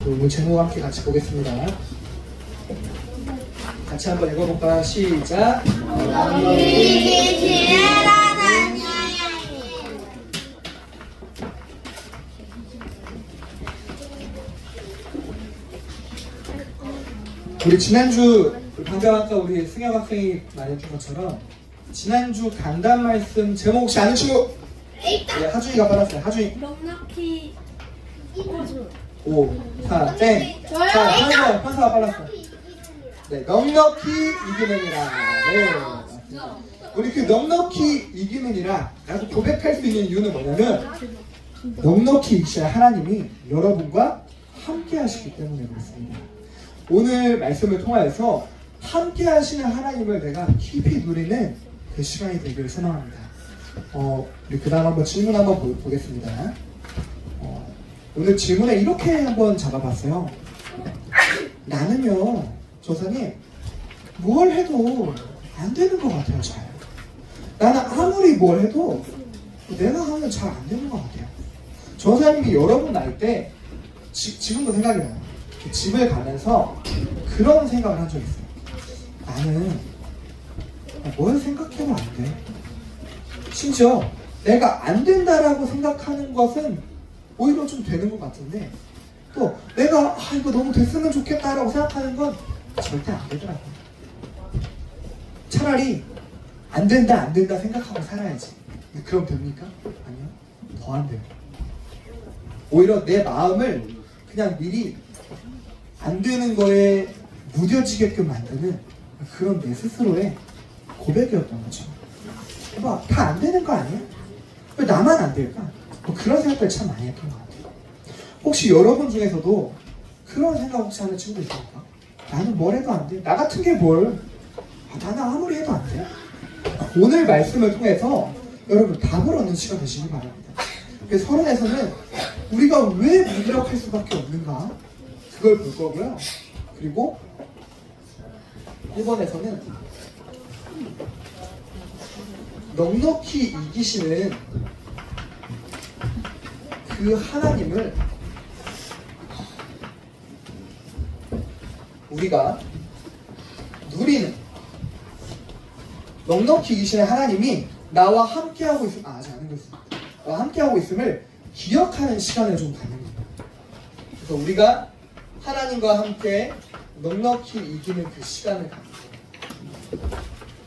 오늘 제목 함께 같이 보겠습니다. 같이 한번 읽어볼까요? 시작! 우리 지난주 방금 아까 우리 승혁 학생이 말해준 것처럼 지난주 강단 말씀 제목 혹시 아는 친구? 네, 하준이가 빨랐어요. 하준이. 넉넉히 5, 4, 땡. 자, 현서가 빨랐어. 네, 넉넉히 이기는이라. 네, 맞습니다. 우리 그 넉넉히 이기는이라 라고 고백할 수 있는 이유는 뭐냐면 넉넉히 이기시는 하나님이 여러분과 함께 하시기 때문에 그렇습니다. 오늘 말씀을 통하여서 함께 하시는 하나님을 내가 깊이 누리는 그 시간이 되기를 소망합니다. 우리 그 다음 한번 질문 한번 보겠습니다. 오늘 질문에 이렇게 한번 잡아봤어요. 나는요, 조사님, 뭘 해도 안 되는 것 같아요, 잘. 나는 아무리 뭘 해도 내가 하면 잘 안 되는 것 같아요. 조사님이 여러분 나이 때, 지금도 생각이 나요. 집을 가면서 그런 생각을 한 적이 있어요. 나는 뭘 생각해도 안 돼. 심지어 내가 안 된다라고 생각하는 것은 오히려 좀 되는 것 같은데 또 내가 이거 너무 됐으면 좋겠다라고 생각하는 건 절대 안 되더라고요. 차라리 안 된다 생각하고 살아야지. 근데 그럼 됩니까? 아니요. 더 안 돼요. 오히려 내 마음을 그냥 미리 안 되는 거에 무뎌지게끔 만드는 그런 내 스스로의 고백이었던 거죠. 다 안 되는 거 아니야? 왜 나만 안 될까? 그런 생각들 참 많이 했던 것 같아요. 혹시 여러분 중에서도 그런 생각 혹시 하는 친구들 있습니까? 나는 뭘 해도 안 돼. 나 같은 게 뭘? 나는 아무리 해도 안 돼. 오늘 말씀을 통해서 여러분 답을 얻는 시간 되시기 바랍니다. 서론에서는 우리가 왜 무기력할 수밖에 없는가? 그걸 볼 거고요. 그리고 1번에서는 넉넉히 이기시는 그 하나님을 우리가 누리는, 넉넉히 이기시는 하나님이 나와 함께하고 있음을 아직 안 읽었습니다. 나와 함께하고 있음을 기억하는 시간을 좀 갖는 겁니다. 그래서 우리가 하나님과 함께 넉넉히 이기는 그 시간을 갖는 거예요.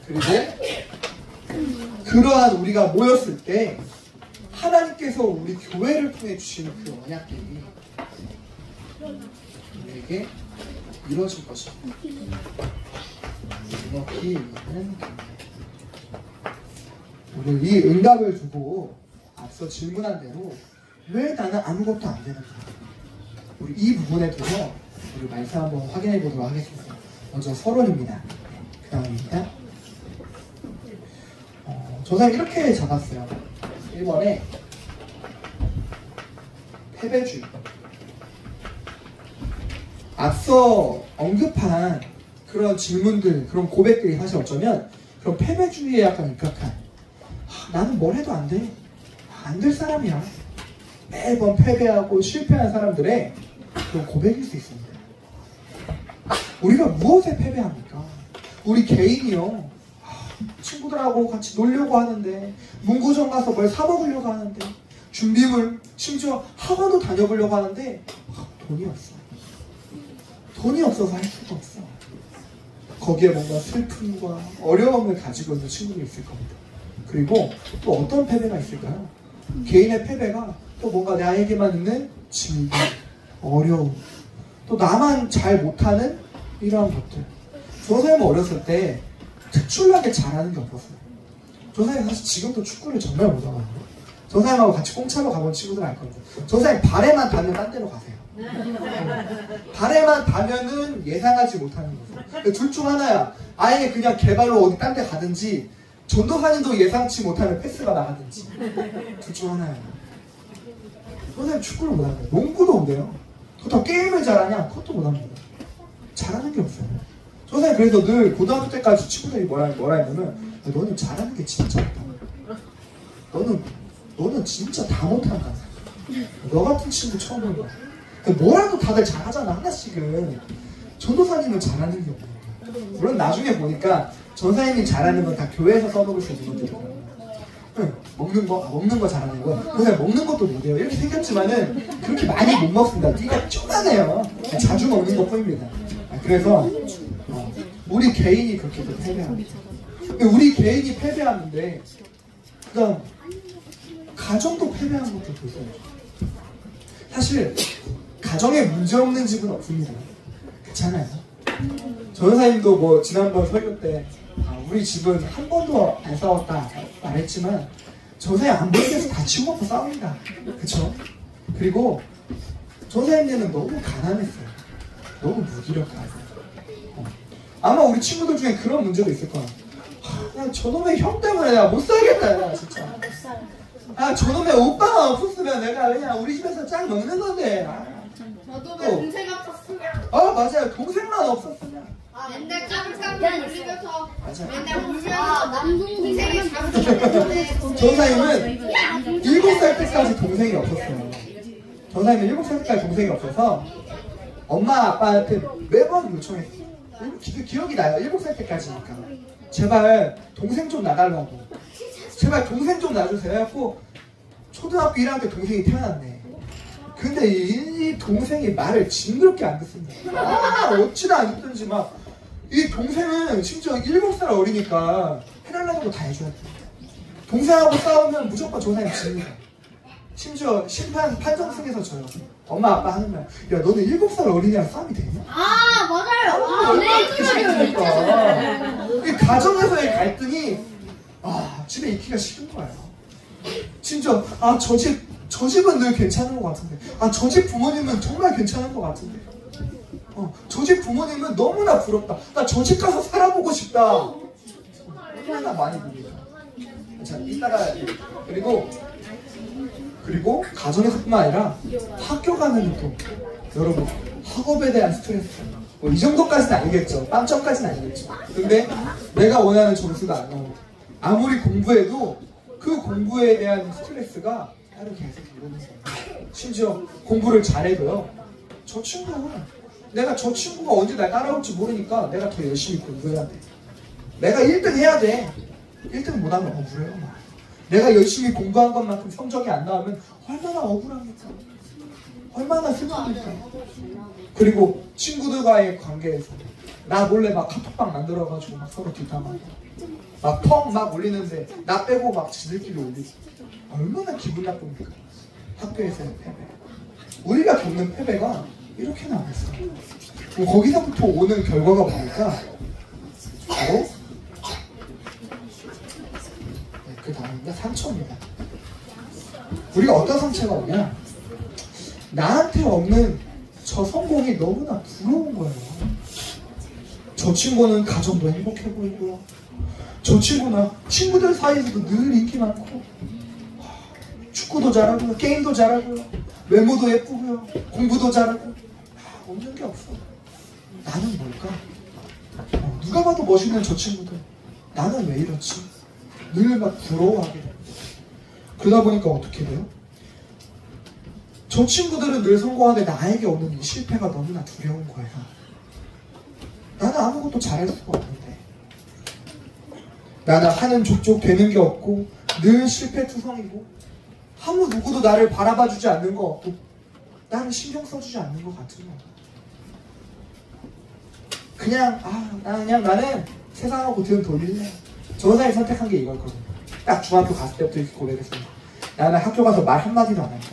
그리고 그러한 우리가 모였을 때 하나님께서 우리 교회를 통해 주시는 그 언약들이 우리에게 이루어질 것입니다. 넉넉히 이기는 교회. 오늘 이 응답을 두고 앞서 질문한 대로 왜 나는 아무것도 안 되는가? 우리 이 부분에 대해서 우리 말씀 한번 확인해 보도록 하겠습니다. 먼저 서론입니다. 그 다음입니다. 저는 이렇게 잡았어요. 1번에 패배주의. 앞서 언급한 그런 질문들, 그런 고백들이 사실 어쩌면 그런 패배주의에 약간 입각한 나는 뭘 해도 안 돼. 안 될 사람이야. 매번 패배하고 실패한 사람들의 그런 고백일 수 있습니다. 우리가 무엇에 패배합니까? 우리 개인이요. 친구들하고 같이 놀려고 하는데 문구점 가서 뭘 사 먹으려고 하는데 준비물, 심지어 학원도 다녀보려고 하는데 돈이 없어. 돈이 없어서 할 수가 없어. 거기에 뭔가 슬픔과 어려움을 가지고 있는 친구들이 있을 겁니다. 그리고 또 어떤 패배가 있을까요? 개인의 패배가 또 뭔가 나에게만 있는 질문, 어려움, 또 나만 잘 못하는 이러한 것들. 저 선생님은 어렸을 때 특출나게 잘하는 게 없었어요. 저 선생님 사실 지금도 축구를 정말 못하거든요. 저 선생님하고 같이 공차로 가본 친구들 알 거예요. 저 선생님 발에만 닿으면 딴 데로 가세요. 발에만 닿으면은 예상하지 못하는 거죠. 둘 중 하나야. 아예 그냥 개발로 어디 딴 데 가든지 전도사님도 예상치 못하는 패스가 나가든지 둘 중 하나야. 저 선생님 축구를 못합니다. 농구도 못해요. 그렇다고 게임을 잘하냐? 그것도 못합니다. 잘하는 게 없어요. 저 선생님 그래서 늘 고등학교 때까지 친구들이 뭐라 했냐면 너는 잘하는 게 진짜 없다. 너는 진짜 다 못한다. 너 같은 친구 처음 본 거야. 뭐라도 다들 잘하잖아, 하나씩은. 전도사님은 잘하는 게 없네요. 물론 나중에 보니까 전사님이 잘하는 건 다 교회에서 써먹을 수 있는 것들이거든요. 먹는 거 잘하는 거. 그냥 먹는 것도 못해요. 이렇게 생겼지만은 그렇게 많이 못 먹습니다. 띠가 쪼만해요. 자주 먹는 것 뿐입니다. 그래서 우리 개인이 그렇게 패배합니다. 우리 개인이 패배하는데, 그다음 가정도 패배한 것도 보세요. 사실 가정에 문제 없는 집은 없습니다. 괜찮아요. 전사님도 뭐 지난번 설교 때 우리 집은 한 번도 안 싸웠다 말했지만 전사님 안 보는 데서 다 치고 먹고 싸웁니다. 그쵸? 그리고 전사님네는 너무 가난했어요. 너무 무기력하세요. 아마 우리 친구들 중에 그런 문제도 있을 거야. 야, 저놈의 형 때문에 내가 못 살겠다, 야, 진짜. 저놈의 오빠가 없었으면 내가 그냥 우리 집에서 짱 먹는 건데. 저도 왜 동생 없었으면. 맞아요. 동생만 없었으면. 맨날 깜깜 놀리면서 맞아요. 맨날 울면서 동생이 잘못했는데 전사님은 7살 때까지 동생이 없었어요. 전사님은 7살 때까지 동생이 없어서 엄마 아빠한테 매번 요청했어요. 기억이 나요. 7살 때까지니까. 제발 동생 좀 놔달라고. 제발 동생 좀 놔주세요. 해갖고 초등학교 1학년 때 동생이 태어났네. 근데 이 동생이 말을 징그럽게 안 듣습니다. 어찌나 안 듣든지 막. 이 동생은 심지어 7살 어리니까 해달라는 거 다 해줘야 돼. 동생하고 싸우면 무조건 조사님 집니다. 심지어 심판 판정승에서 져요. 엄마 아빠 하는 말, 야 너는 7살 어린이랑 싸움이 되냐? 맞아요. 이 가정에서의 갈등이 집에 있기가 싫은 거예요. 심지어 저 집은 늘 괜찮은 것 같은데, 저 집 부모님은 정말 괜찮은 것 같은데, 저 집 부모님은 너무나 부럽다. 나 저 집 가서 살아보고 싶다. 얼마나 많이 들려요. 자, 이따가 그리고 가정에서뿐만 아니라 학교 가는 또 여러분 학업에 대한 스트레스 이 정도까지는 아니겠죠. 빵점까지는 아니겠죠. 근데 내가 원하는 점수가 안 나오고 아무리 공부해도 그 공부에 대한 스트레스가 따로 계속 이러는 거예요. 심지어 공부를 잘해도요. 내가 저 친구가 언제 날 따라올지 모르니까 내가 더 열심히 공부해야 돼. 내가 1등 해야 돼. 1등 못하면 억울해요. 내가 열심히 공부한 것만큼 성적이 안 나오면 얼마나 억울합니까? 얼마나 슬픕니까? 그리고 친구들과의 관계에서 나 몰래 막 카톡방 만들어가지고 막 서로 뒷담화하고 막 펑 막 올리는데 나 빼고 막 지들끼리 올리고 얼마나 기분 나쁩니까? 학교에서의 패배. 우리가 겪는 패배가 이렇게 나왔어요. 거기서부터 오는 결과가 보니까 바로 그 다음에 상처입니다. 우리가 어떤 상처가 오냐? 나한테 없는 저 성공이 너무나 부러운 거예요. 저 친구는 가정도 행복해 보이고요. 저 친구는 친구들 사이에서도 늘 인기 많고 축구도 잘하고요. 게임도 잘하고요. 외모도 예쁘고요. 공부도 잘하고 없는 게 없어. 나는 뭘까? 누가 봐도 멋있는 저 친구들 나는 왜 이렇지? 늘 막 부러워하게 됩니다. 그러다 보니까 어떻게 돼요? 저 친구들은 늘 성공하는데 나에게 오는 이 실패가 너무나 두려운 거예요. 나는 아무것도 잘할 수가 없는데, 나는 하는 족족 되는 게 없고 늘 실패투성이고 아무 누구도 나를 바라봐주지 않는 것 같고 나를 신경 써주지 않는 것 같은 거야. 나는 세상하고 등 돌릴래. 전사님 선택한 게 이거였거든요. 딱 중학교 갔을 때부터 이렇게 고백했습니다. 나는 학교 가서 말 한마디도 안 한다.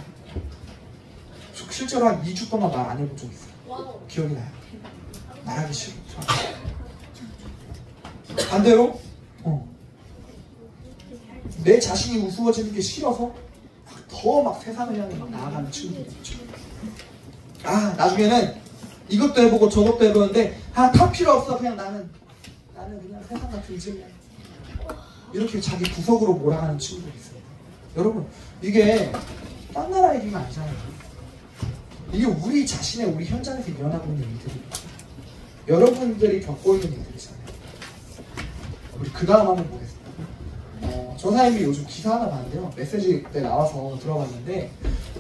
실제로 한 2주 동안 말 안 해본 적 있어요. 기억이 나요. 말하기 싫어. 반대로 내 자신이 우스워지는 게 싫어서 더 막 세상을 향해 막 나아가는 친구들이 있죠. 나중에는 이것도 해보고 저것도 해보는데 다 필요 없어. 그냥 나는 그냥 세상 같은 인생이야. 이렇게 자기 구석으로 몰아가는 친구들이 있습니다. 여러분, 이게 딴 나라 얘기가 아니잖아요. 이게 우리 자신의 우리 현장에서 일어나고 있는 일들이에요. 여러분들이 겪고 있는 일들이잖아요. 우리 그 다음 한번 보겠습니다. 전사님이 요즘 기사 하나 봤는데요. 메시지 때 나와서 들어봤는데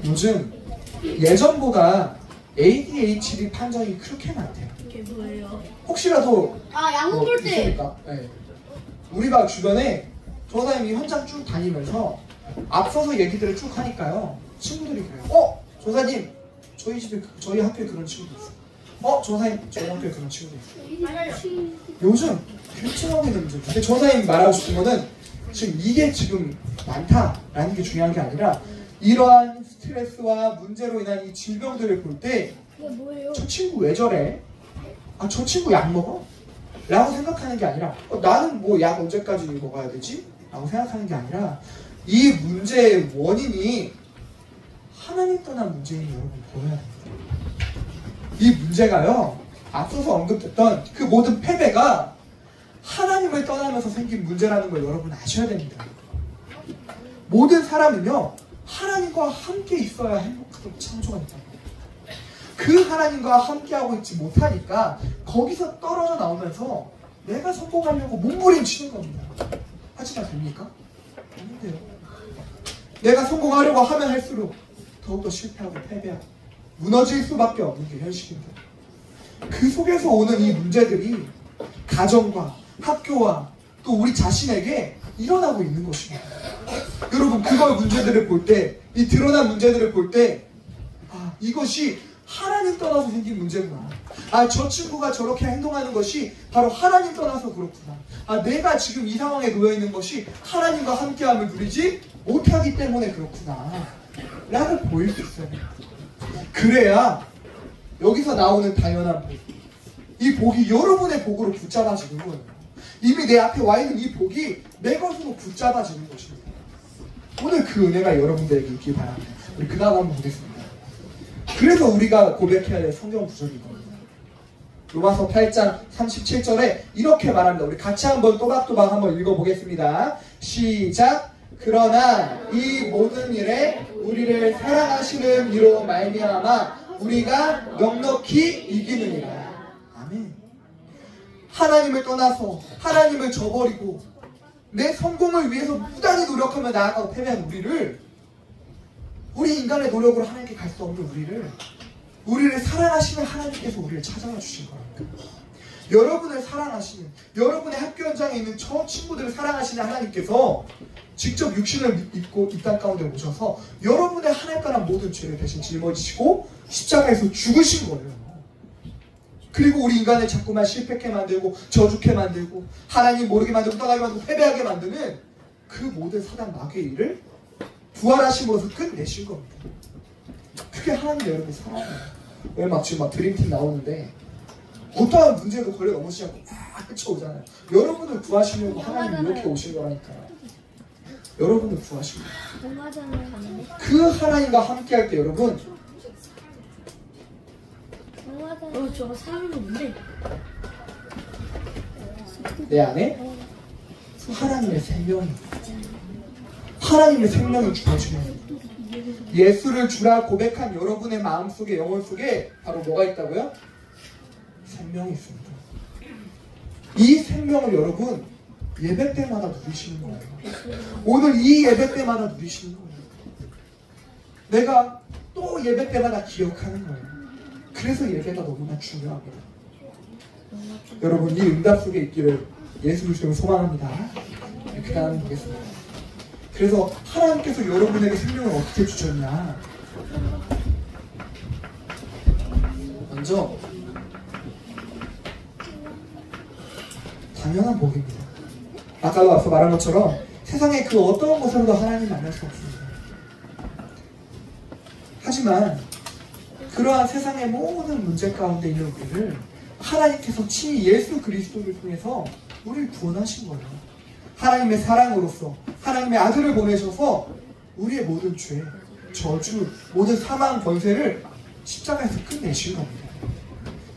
요즘 예전보다 ADHD 판정이 그렇게 많대요. 이게 뭐예요? 혹시라도 양 먹을 때. 있습니까? 네. 우리가 주변에 조사님이 현장 쭉 다니면서 앞서서 얘기들을 쭉 하니까요. 친구들이 그래요. 조사님, 저희 집에 저희 학교에 그런 친구도 있어요. 조사님, 저희 학교에 그런 친구도 있어요. 요즘 결정하고 있는 문제. 근데 조사님 말하고 싶은 거는 지금 이게 지금 많다라는 게 중요한 게 아니라 이러한 스트레스와 문제로 인한 이 질병들을 볼 때 저 친구 왜 저래? 저 친구 약 먹어? 라고 생각하는 게 아니라 나는 뭐 약 언제까지 먹어야 되지? 라고 생각하는 게 아니라 이 문제의 원인이 하나님 떠난 문제인 여러분 보여야 됩니다. 이 문제가요, 앞서서 언급했던 그 모든 패배가 하나님을 떠나면서 생긴 문제라는 걸 여러분 아셔야 됩니다. 모든 사람은요, 하나님과 함께 있어야 행복하고 창조가 있다. 그 하나님과 함께하고 있지 못하니까 거기서 떨어져 나오면서 내가 성공하려고 몸부림치는 겁니다. 하지만 됩니까? 아닌데요. 내가 성공하려고 하면 할수록 더욱더 실패하고 패배하고 무너질 수밖에 없는 게 현실입니다. 그 속에서 오는 이 문제들이 가정과 학교와 또 우리 자신에게 일어나고 있는 것입니다. 여러분, 그걸 문제들을 볼 때, 이 드러난 문제들을 볼 때, 이것이 하나님 떠나서 생긴 문제구나. 저 친구가 저렇게 행동하는 것이 바로 하나님 떠나서 그렇구나. 내가 지금 이 상황에 놓여 있는 것이 하나님과 함께함을 누리지 못하기 때문에 그렇구나. 라고 보일 수 있어요. 그래야 여기서 나오는 당연한 복, 이 복이 여러분의 복으로 붙잡아지는 거예요. 이미 내 앞에 와 있는 이 복이 내 것으로 붙잡아지는 것입니다. 오늘 그 은혜가 여러분들에게 있길 바랍니다. 우리 그 다음 한번 보겠습니다. 그래서 우리가 고백해야 될 성경 구절이 이겁니다. 로마서 8장 37절에 이렇게 말합니다. 우리 같이 한번 또박또박 한번 읽어보겠습니다. 시작. 그러나 이 모든 일에 우리를 사랑하시는 이로 말미암아 우리가 넉넉히 이기느니라. 아멘. 하나님을 떠나서 하나님을 저버리고 내 성공을 위해서 무단히 노력하며 나아가고 패배한 우리 인간의 노력으로 하나님께 갈 수 없는 우리를 사랑하시는 하나님께서 우리를 찾아와 주신 거랍니다. 여러분을 사랑하시는, 여러분의 학교 현장에 있는 저 친구들을 사랑하시는 하나님께서 직접 육신을 입고 이 땅 가운데 오셔서 여러분의 하나님 떠난 모든 죄를 대신 짊어지시고 십자가에서 죽으신 거예요. 그리고 우리 인간을 자꾸만 실패하게 만들고 저주케 만들고 하나님 모르게 만들고 떠나게 만들고 패배하게 만드는 그 모든 사단 마귀의 일을 부활하심으로써 끝내신 겁니다. 그게 하나님 여러분을 사랑해요. 왜 지금 드림팀 나오는데 어떠한 문제도 걸려 넘어지지 않고 막 헤쳐오잖아요. 여러분을 구하시려고 하나님 이렇게 오신 거라니까요. 여러분을 구하시려고. 그 하나님과 함께 할 때 여러분, 저거 사람이 뭔데? 내 안에 하나님의 생명이 주어지는 예수를 주라 고백한 여러분의 마음속에, 영혼 속에 바로 뭐가 있다고요? 생명이 있습니다. 이 생명을 여러분 예배 때마다 누리시는 거예요. 오늘 이 예배 때마다 누리시는 거예요. 내가 또 예배 때마다 기억하는 거예요. 그래서 예배가 너무나 중요합니다. 여러분, 이 응답 속에 있기를 예수를 주면 소망합니다. 그 다음 보겠습니다. 그래서 하나님께서 여러분에게 생명을 어떻게 주셨냐? 먼저 당연한 복입니다. 아까도 앞서 말한 것처럼 세상의 그 어떤 것으로도 하나님 만날 수 없습니다. 하지만 그러한 세상의 모든 문제 가운데 있는 우리를 하나님께서 친히 예수 그리스도를 통해서 우리를 구원하신 거예요. 하나님의 사랑으로서 하나님의 아들을 보내셔서 우리의 모든 죄, 저주, 모든 사망 권세를 십자가에서 끝내신 겁니다.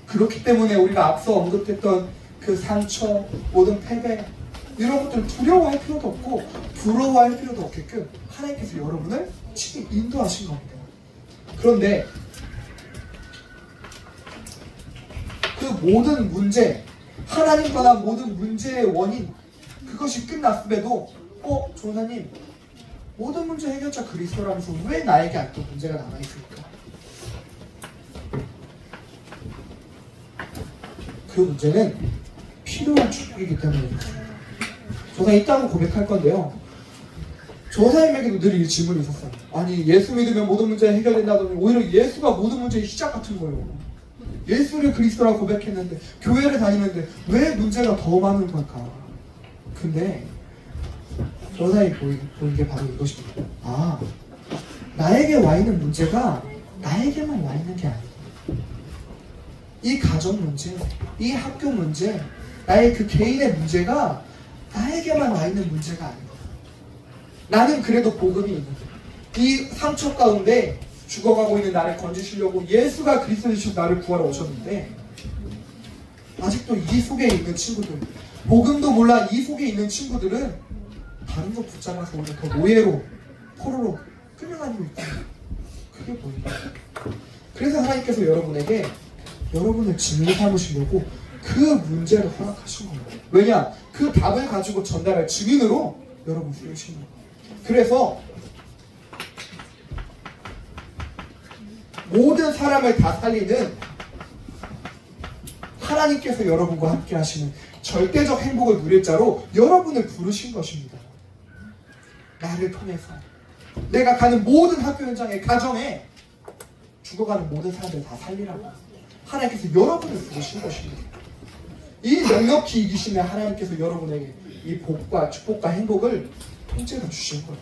그렇기 때문에 우리가 앞서 언급했던 그 상처, 모든 패배, 이런 것들을 두려워할 필요도 없고 부러워할 필요도 없게끔 하나님께서 여러분을 친히 인도하신 겁니다. 그런데 그 모든 문제, 하나님과 나 모든 문제의 원인, 그것이 끝났음에도 조사님, 모든 문제 해결자 그리스도라면서 왜 나에게 아직도 문제가 남아있을까? 그 문제는 필요한 축복이기 때문에 그렇습니다. 저는 있다고 고백할 건데요. 조사님에게도 늘 이 질문이 있었어요. 아니 예수 믿으면 모든 문제 해결된다더니 오히려 예수가 모든 문제의 시작 같은 거예요. 예수를 그리스도라고 고백했는데 교회를 다니는데 왜 문제가 더 많은 걸까? 근데 조사님 보인 게 바로 이것입니다. 아, 나에게 와 있는 문제가 나에게만 와 있는 게 아니다. 이 가정 문제, 이 학교 문제, 나의 그 개인의 문제가 나에게만 와 있는 문제가 아니다. 나는 그래도 복음이 있는데 이 상처 가운데 죽어가고 있는 나를 건지시려고 예수가 그리스도 되시고 나를 구하러 오셨는데 아직도 이 속에 있는 친구들, 복음도 몰라 이 속에 있는 친구들은 다른 거 붙잡아서 오히려 더 노예로, 포로로 끌려다니고 있다. 그게 보입니다. 그래서 하나님께서 여러분에게 여러분을 증인 삼으시려고 그 문제를 허락하신 거예요. 왜냐? 그 답을 가지고 전달할 증인으로 여러분 쓰여신 거예요. 그래서 모든 사람을 다 살리는 하나님께서 여러분과 함께 하시는 절대적 행복을 누릴 자로 여러분을 부르신 것입니다. 나를 통해서 내가 가는 모든 학교 현장에, 가정에 죽어가는 모든 사람들 다 살리라고 하나님께서 여러분을 부르신 것입니다. 이 넉넉히 이기시는 하나님께서 여러분에게 이 복과 축복과 행복을 통째로 주신 거예요.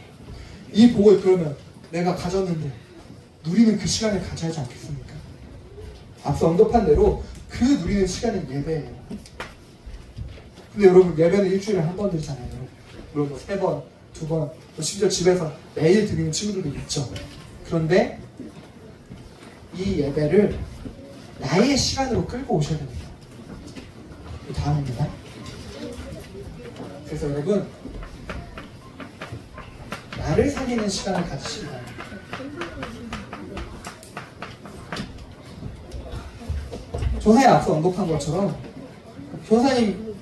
이 복을 그러면 내가 가졌는데 누리는 그 시간을 가져야 하지 않겠습니까? 앞서 언급한 대로 그 누리는 시간은 예배예요. 근데 여러분 예배는 일주일에 한 번 드리잖아요. 물론 뭐 3번, 2번, 심지어 집에서 매일 드리는 친구들도 있죠. 그런데 이 예배를 나의 시간으로 끌고 오셔야 됩니다. 그 다음입니다. 그래서 여러분 나를 살리는 시간을 가지시기 바랍니다. 조사에 앞서 언급한 것처럼 조사님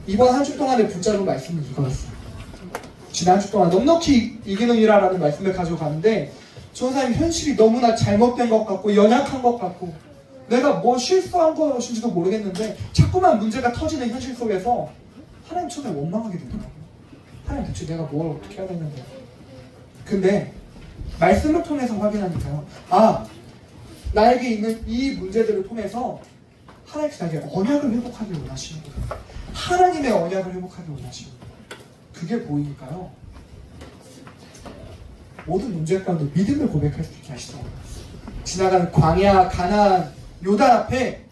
이번 한 주 동안에 붙잡은 말씀은 이거였어요. 지난 주 동안 넉넉히 이기는이라는 말씀을 가지고 가는데 조사님 현실이 너무나 잘못된 것 같고 연약한 것 같고 내가 뭐 실수한 것인지도 모르겠는데 자꾸만 문제가 터지는 현실 속에서 하나님 처음에 원망하게 되더라고요. 하나님 대체 내가 뭘 어떻게 해야 되는데. 근데 말씀을 통해서 확인하니까요. 아, 나에게 있는 이 문제들을 통해서 하나님께서 나에게 언약을 회복하길 원하시는 거예요. 하나님의 언약을 회복하길 원하시는 거예요. 그게 보이니까요. 모든 문제 가운데 믿음을 고백할 수 있게 하시더라고요. 지나가는 광야, 가나안, 요단 앞에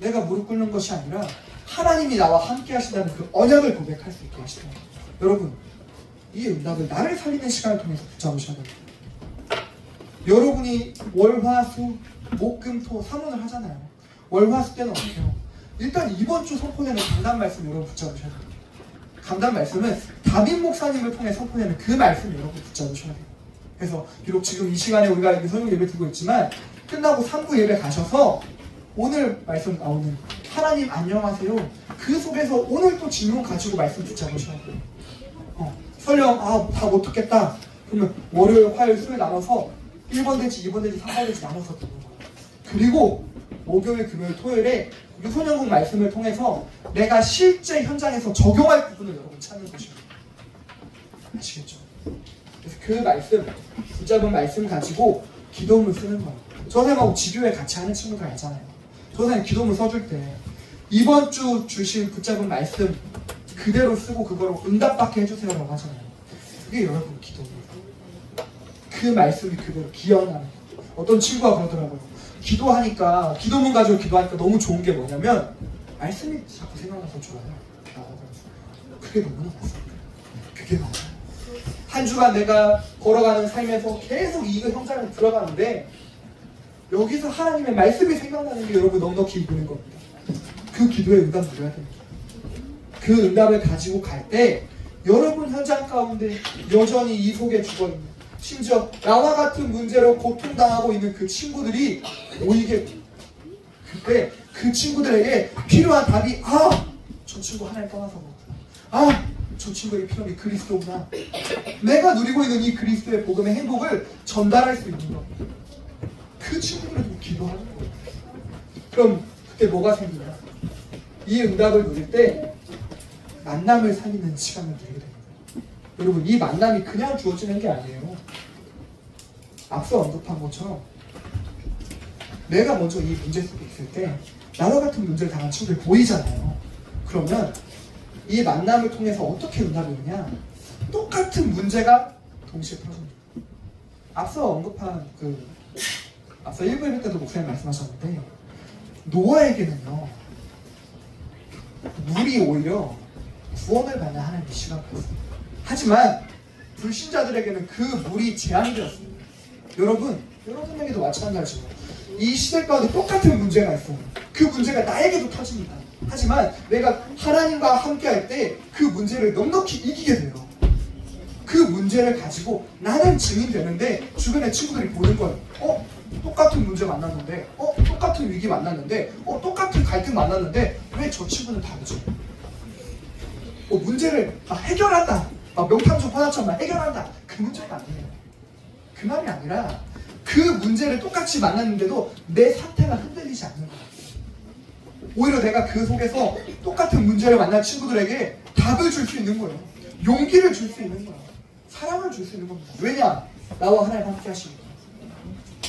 내가 무릎 꿇는 것이 아니라 하나님이 나와 함께 하신다는 그 언약을 고백할 수 있게 하시더라고요. 여러분, 이 응답을 나를 살리는 시간을 통해서 붙잡으셔야 됩니다. 여러분이 월, 화, 수, 목, 금, 토 3원을 하잖아요. 월, 화, 수 때는 어때요? 일단 이번 주 선포되는 강단 말씀 여러분 붙잡으셔야 됩니다. 강단 말씀은 다빈 목사님을 통해 선포되는 그 말씀 여러분 붙잡으셔야 돼요. 그래서 비록 지금 이 시간에 우리가 이렇게 성령 예배 드리고 있지만 끝나고 3부 예배 가셔서 오늘 말씀 나오는 하나님 안녕하세요. 그 속에서 오늘 또 질문 가지고 말씀 붙잡으셔야 돼요. 설령 다 못듣겠다. 그러면 월요일, 화요일, 수요일 나눠서 1번 대지, 2번 대지, 3번 대지 나눠서 듣는 거예요. 그리고 목요일, 금요일, 토요일에 유소년국 말씀을 통해서 내가 실제 현장에서 적용할 부분을 여러분 찾는 것입니다. 아시겠죠? 그래서 그 말씀, 붙잡은 말씀 가지고 기도문을 쓰는 거예요. 저 사람하고 지교회 같이 하는 친구들 알잖아요. 저 사람 기도문 써줄 때 이번 주 주신 붙잡은 말씀 그대로 쓰고 그거로 응답받게 해주세요라고 하잖아요. 그게 여러분 기도문이에요. 그 말씀이 그대로 기억나는 거예요. 어떤 친구가 그러더라고요. 기도하니까 기도문 가지고 기도하니까 너무 좋은 게 뭐냐면 말씀이 자꾸 생각나서 좋아요. 그게 너무나 맞습니다. 그게 맞아요. 한 주간 내가 걸어가는 삶에서 계속 이 현장에 들어가는데 여기서 하나님의 말씀이 생각나는 게 여러분 넉넉히 이기는 겁니다. 그 기도의 응답 누려야 됩니다. 그 응답을 가지고 갈 때 여러분 현장 가운데 여전히 이 속에 죽어있는 심지어 나와 같은 문제로 고통당하고 있는 그 친구들이 모이게 그때 그 친구들에게 필요한 답이 저 친구 하나님 떠나서 그렇구나. 저 친구의 필요한 게 그리스도구나. 내가 누리고 있는 이 그리스도의 복음의 행복을 전달할 수 있는 겁니다. 그 친구들을 좀 기도하는 거예요. 그럼 그때 뭐가 생기냐? 이 응답을 누릴 때 만남을 살리는 시간을 누리게 됩니다. 여러분, 이 만남이 그냥 주어지는 게 아니에요. 앞서 언급한 것처럼 내가 먼저 이 문제 속에 있을 때 나와 같은 문제를 당한 친구들이 보이잖아요. 그러면 이 만남을 통해서 어떻게 응답이 오냐? 똑같은 문제가 동시에 풀어집니다. 앞서 언급한 앞서 1부 예배 때도 목사님 말씀하셨는데, 노아에게는요, 물이 오히려 구원을 받는 하나님의 시간을 받았습니다. 하지만 불신자들에게는 그 물이 재앙이었습니다. 여러분에게도 마찬가지로 이 시대 가운데 똑같은 문제가 있어요. 그 문제가 나에게도 터집니다. 하지만 내가 하나님과 함께 할 때 그 문제를 넉넉히 이기게 돼요. 그 문제를 가지고 나는 증인되는데 주변의 친구들이 보는 거예요. 똑같은 문제 만났는데, 똑같은 위기 만났는데, 똑같은 갈등 만났는데 왜 저 친구는 다르지? 문제를 해결한다, 명탐정 화나처럼 해결한다, 그 문제가 아니에요. 그 말이 아니라 그 문제를 똑같이 만났는데도 내 상태가 흔들리지 않는 거예요. 오히려 내가 그 속에서 똑같은 문제를 만난 친구들에게 답을 줄 수 있는 거예요. 용기를 줄 수 있는 거예요. 사랑을 줄 수 있는 겁니다. 왜냐? 나와 하나님 함께 하시니까.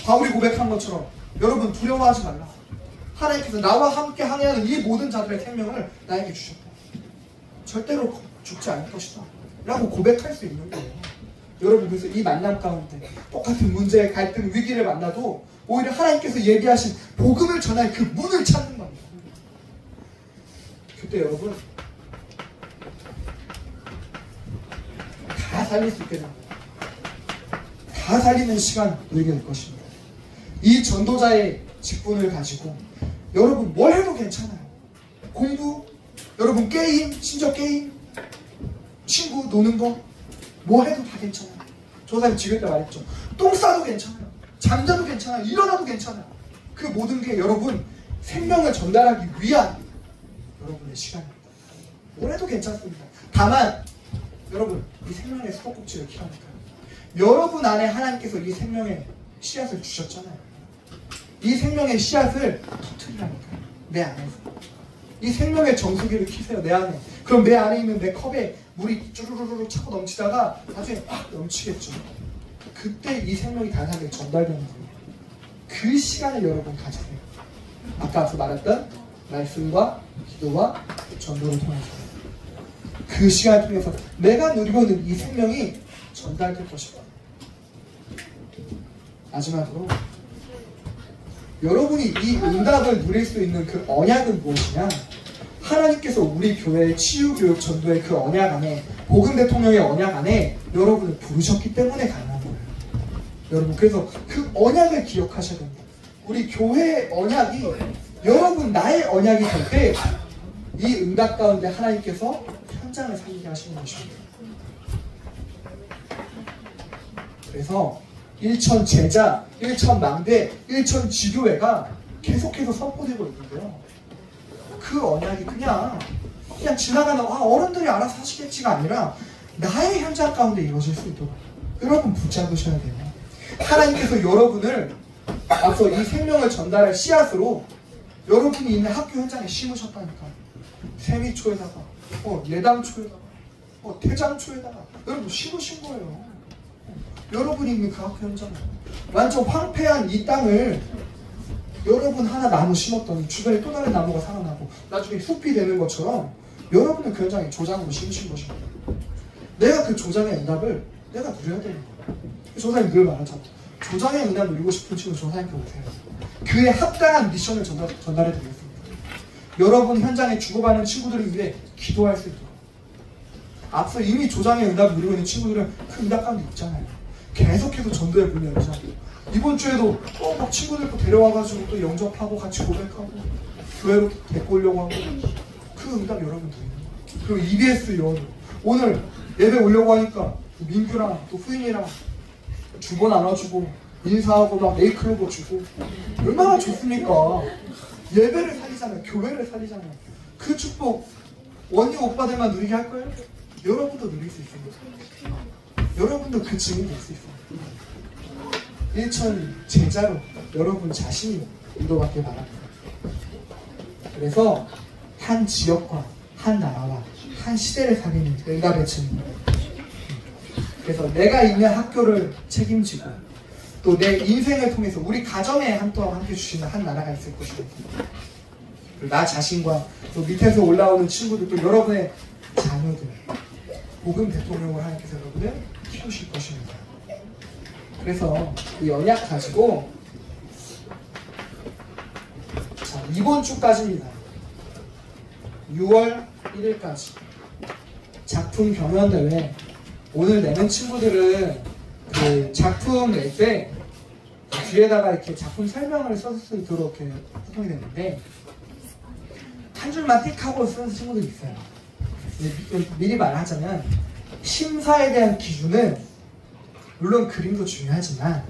바울이 고백한 것처럼 여러분, 두려워하지 말라. 하나님께서 나와 함께 항해하는 이 모든 자들의 생명을 나에게 주셨다. 절대로 죽지 않을 것이다 라고 고백할 수 있는 거예요. 여러분, 그래서 이 만남 가운데 똑같은 문제, 갈등, 위기를 만나도 오히려 하나님께서 얘기하신 복음을 전할 그 문을 찾는 겁니다. 그때 여러분, 다 살릴 수 있게 됩니다. 다 살리는 시간 누리게 될 것입니다. 이 전도자의 직분을 가지고 여러분 뭘 해도 괜찮아요. 공부, 여러분 게임, 심지어 게임, 친구 노는 거, 뭐 해도 다 괜찮아요. 조사님 지금 때 말했죠. 똥 싸도 괜찮아요. 잠자도 괜찮아요. 일어나도 괜찮아요. 그 모든 게 여러분 생명을 전달하기 위한 여러분의 시간입니다. 뭘 해도 괜찮습니다. 다만 여러분, 이 생명의 수도꼭지를 키우니까요. 여러분 안에 하나님께서 이 생명의 씨앗을 주셨잖아요. 이 생명의 씨앗을 터뜨리라니까요. 내 안에서. 이 생명의 정수기를 키세요. 내 안에. 그럼 내 안에 있는 내 컵에 물이 쭈루루루 차고 넘치다가 나중에 팍 넘치겠죠. 그때 이 생명이 다른 사람에게 전달되는 거예요. 그 시간을 여러분 가지세요. 아까 앞서 말했던 말씀과 기도와 전도를 통해서 그 시간을 통해서 내가 누리고 있는 이 생명이 전달될 것입니다. 마지막으로 여러분이 이 응답을 누릴 수 있는 그 언약은 무엇이냐? 하나님께서 우리 교회의 치유교육 전도의 그 언약 안에, 복음 대통령의 언약 안에 여러분을 부르셨기 때문에 가능한 거예요. 여러분, 그래서 그 언약을 기억하셔야 됩니다. 우리 교회의 언약이 여러분 나의 언약이 될 때 이 응답 가운데 하나님께서 현장을 살리게 하시는 것입니다. 그래서 일천 제자, 일천 망대, 일천 지교회가 계속해서 선포되고 있는데요. 그 언약이 그냥 지나가는 어른들이 알아서 하시겠지가 아니라 나의 현장 가운데 이루어질 수 있도록 여러분 붙잡으셔야 돼요. 하나님께서 여러분을 앞서 이 생명을 전달할 씨앗으로 여러분이 있는 학교 현장에 심으셨다니까요. 세미초에다가 예당초에다가 태장초에다가 여러분 심으신 거예요. 여러분이 있는 그 학교 현장에 완전 황폐한 이 땅을 여러분 하나 나무 심었더니 주변에 또 다른 나무가 살아나고 나중에 숲이 되는 것처럼 여러분은 그 현장에 조장으로 심으신 것입니다. 내가 그 조장의 응답을 내가 누려야 되는 거예요. 조사님 늘 말하잖아요. 조장의 응답 누리고 싶은 친구 조사님께 오세요. 그에 합당한 미션을 전달해 드리겠습니다. 여러분 현장에 주고받는 친구들을 위해 기도할 수 있도록. 앞서 이미 조장의 응답을 누리고 있는 친구들은 그 응답 가운데 있잖아요. 계속해서 전도의 문이 열리잖아요. 이번 주에도 또 막 친구들 또 데려와가지고 또 영접하고 같이 고백하고 교회로 데리고 오려고 하고 그 응답 여러분 드리는 거예요. 그리고 EBS 요원으로 오늘 예배 오려고 하니까 민규랑 또 후인이랑 주보 나눠주고 인사하고 막 네이클로버 주고 얼마나 좋습니까? 예배를 살리잖아요. 교회를 살리잖아요. 그 축복 원희 오빠들만 누리게 할 거예요? 여러분도 누릴 수 있습니다. 여러분도 그 증인 될 수 있습니다. 일천 제자로 여러분 자신이 인도받길 바랍니다. 그래서 한 지역과 한 나라와 한 시대를 살리는 응답의 증인. 그래서 내가 있는 학교를 책임지고 또 내 인생을 통해서 우리 가정에 또한 함께 주시는 한 나라가 있을 것입니다. 나 자신과 또 밑에서 올라오는 친구들 또 여러분의 자녀들 복음 대통령을 하나님께서 여러분을 키우실 것입니다. 그래서 이 언약 가지고 자, 이번 주까지입니다. 6월 1일까지 작품 경연대회. 오늘 내는 친구들은 그 작품 낼 때 뒤에다가 이렇게 작품 설명을 써서 쓰도록 이렇게 구성이 됐는데 한 줄만 띡 하고 쓰는 친구들이 있어요. 미리 말하자면 심사에 대한 기준은 물론 그림도 중요하지만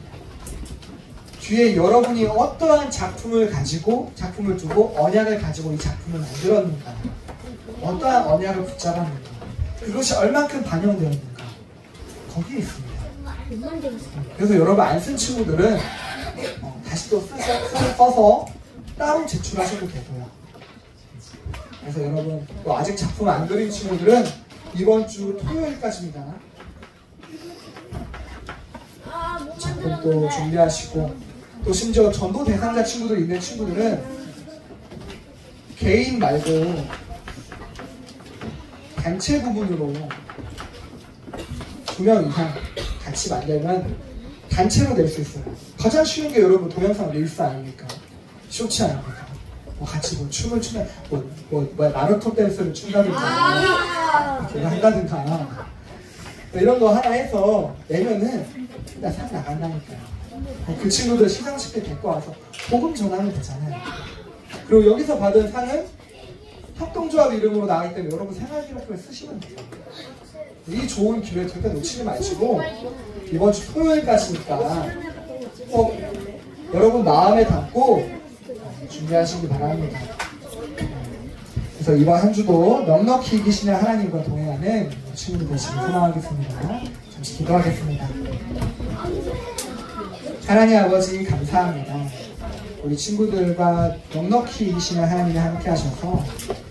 뒤에 여러분이 어떠한 작품을 가지고 작품을 두고 언약을 가지고 이 작품을 만들었는가, 어떠한 언약을 붙잡았는가, 그것이 얼만큼 반영되었는가 거기에 있습니다. 그래서 여러분 안 쓴 친구들은 다시 또 써서 따로 제출하셔도 되고요. 그래서 여러분 또 아직 작품 안 그린 친구들은 이번 주 토요일까지입니다. 작품 또 준비하시고 또 심지어 전도 대상자 친구들 있는 친구들은 개인 말고 단체 부분으로 2명 이상 같이 만들면 단체로 낼 수 있어요. 가장 쉬운 게 여러분 동영상 릴스 아닙니까? 쇼츠 아닙니까? 뭐 같이 뭐 춤을 추면 나루토 댄스를 춘다든가 이렇게 한다든가 이런 거 하나 해서 내면은 일단 상 나간다니까요. 그 친구들 시상식 때 데리고 와서 복음 전하면 되잖아요. 그리고 여기서 받은 상은 협동조합 이름으로 나가기 때문에 여러분 생활기록부에 쓰시면 돼요. 이 좋은 기회 절대 놓치지 마시고 이번 주 토요일까지니까 꼭 여러분 마음에 담고 준비하시기 바랍니다. 그래서 이번 한 주도 넉넉히 이기시는 하나님과 동행하는 친구들 되시길 소망하겠습니다. 잠시 기도하겠습니다. 하나님 아버지 감사합니다. 우리 친구들과 넉넉히 이기시는 하나님이 함께 하셔서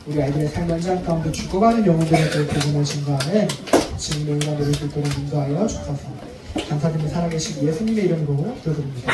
우리 아이들의 삶 현장 가운데 죽어가는 영혼들에게 복음을 증거하는 증인의 응답을 수 있도록 인도하여 주셔서 감사드리며 살아계신 예수님의 이름으로 기도드립니다.